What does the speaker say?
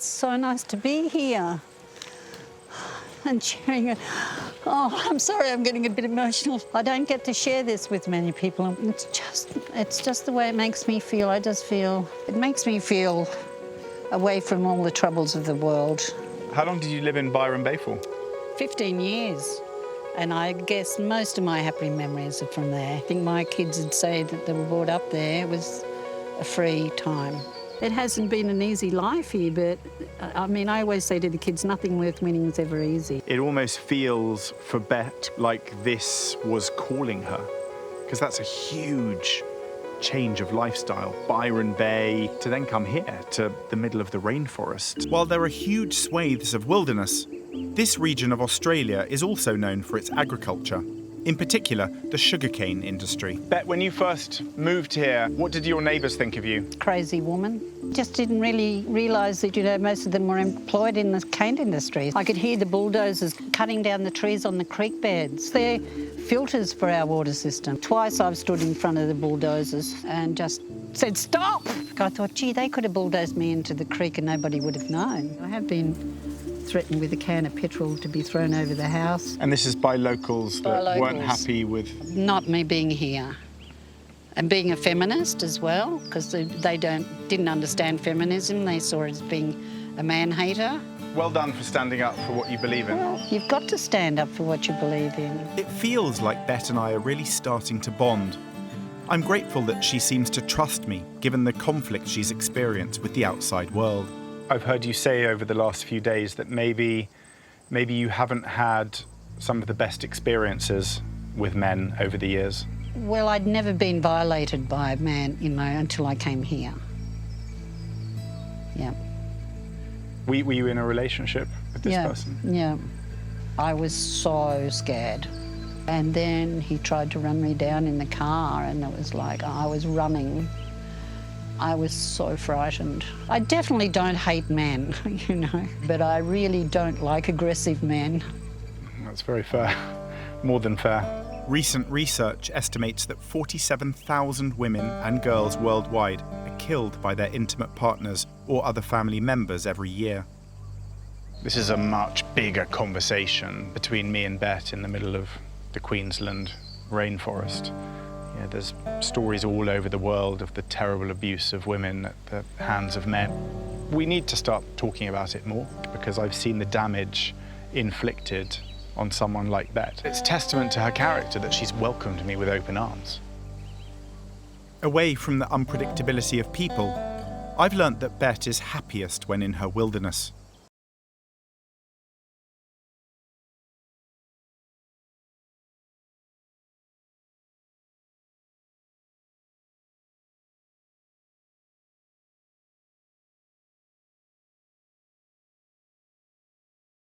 It's so nice to be here and sharing it. Oh, I'm sorry, I'm getting a bit emotional. I don't get to share this with many people. It's just the way it makes me feel. It makes me feel away from all the troubles of the world. How long did you live in Byron Bay for? 15 years. And I guess most of my happy memories are from there. I think my kids would say that they were brought up there. It was a free time. It hasn't been an easy life here, but I mean, I always say to the kids, nothing worth winning is ever easy. It almost feels for Bette like this was calling her, because that's a huge change of lifestyle. Byron Bay, to then come here, to the middle of the rainforest. While there are huge swathes of wilderness, this region of Australia is also known for its agriculture, in particular the sugarcane industry. Bette, when you first moved here, what did your neighbours think of you? Crazy woman. Just didn't really realise that, most of them were employed in the cane industry. I could hear the bulldozers cutting down the trees on the creek beds. They're filters for our water system. Twice I've stood in front of the bulldozers and just said, stop! I thought, gee, they could have bulldozed me into the creek and nobody would have known. I have been threatened with a can of petrol to be thrown over the house. And this is by locals that weren't happy with... Not me being here. And being a feminist as well, because they didn't understand feminism. They saw it as being a man-hater. Well done for standing up for what you believe in. Well, you've got to stand up for what you believe in. It feels like Bette and I are really starting to bond. I'm grateful that she seems to trust me, given the conflict she's experienced with the outside world. I've heard you say over the last few days that maybe you haven't had some of the best experiences with men over the years. Well, I'd never been violated by a man, until I came here. Yeah. Were you in a relationship with this person? Yeah. I was so scared. And then he tried to run me down in the car, and it was like I was running. I was so frightened. I definitely don't hate men, but I really don't like aggressive men. That's very fair. More than fair. Recent research estimates that 47,000 women and girls worldwide are killed by their intimate partners or other family members every year. This is a much bigger conversation between me and Bette in the middle of the Queensland rainforest. There's stories all over the world of the terrible abuse of women at the hands of men. We need to start talking about it more, because I've seen the damage inflicted on someone like Bette. It's testament to her character that she's welcomed me with open arms. Away from the unpredictability of people, I've learnt that Bette is happiest when in her wilderness.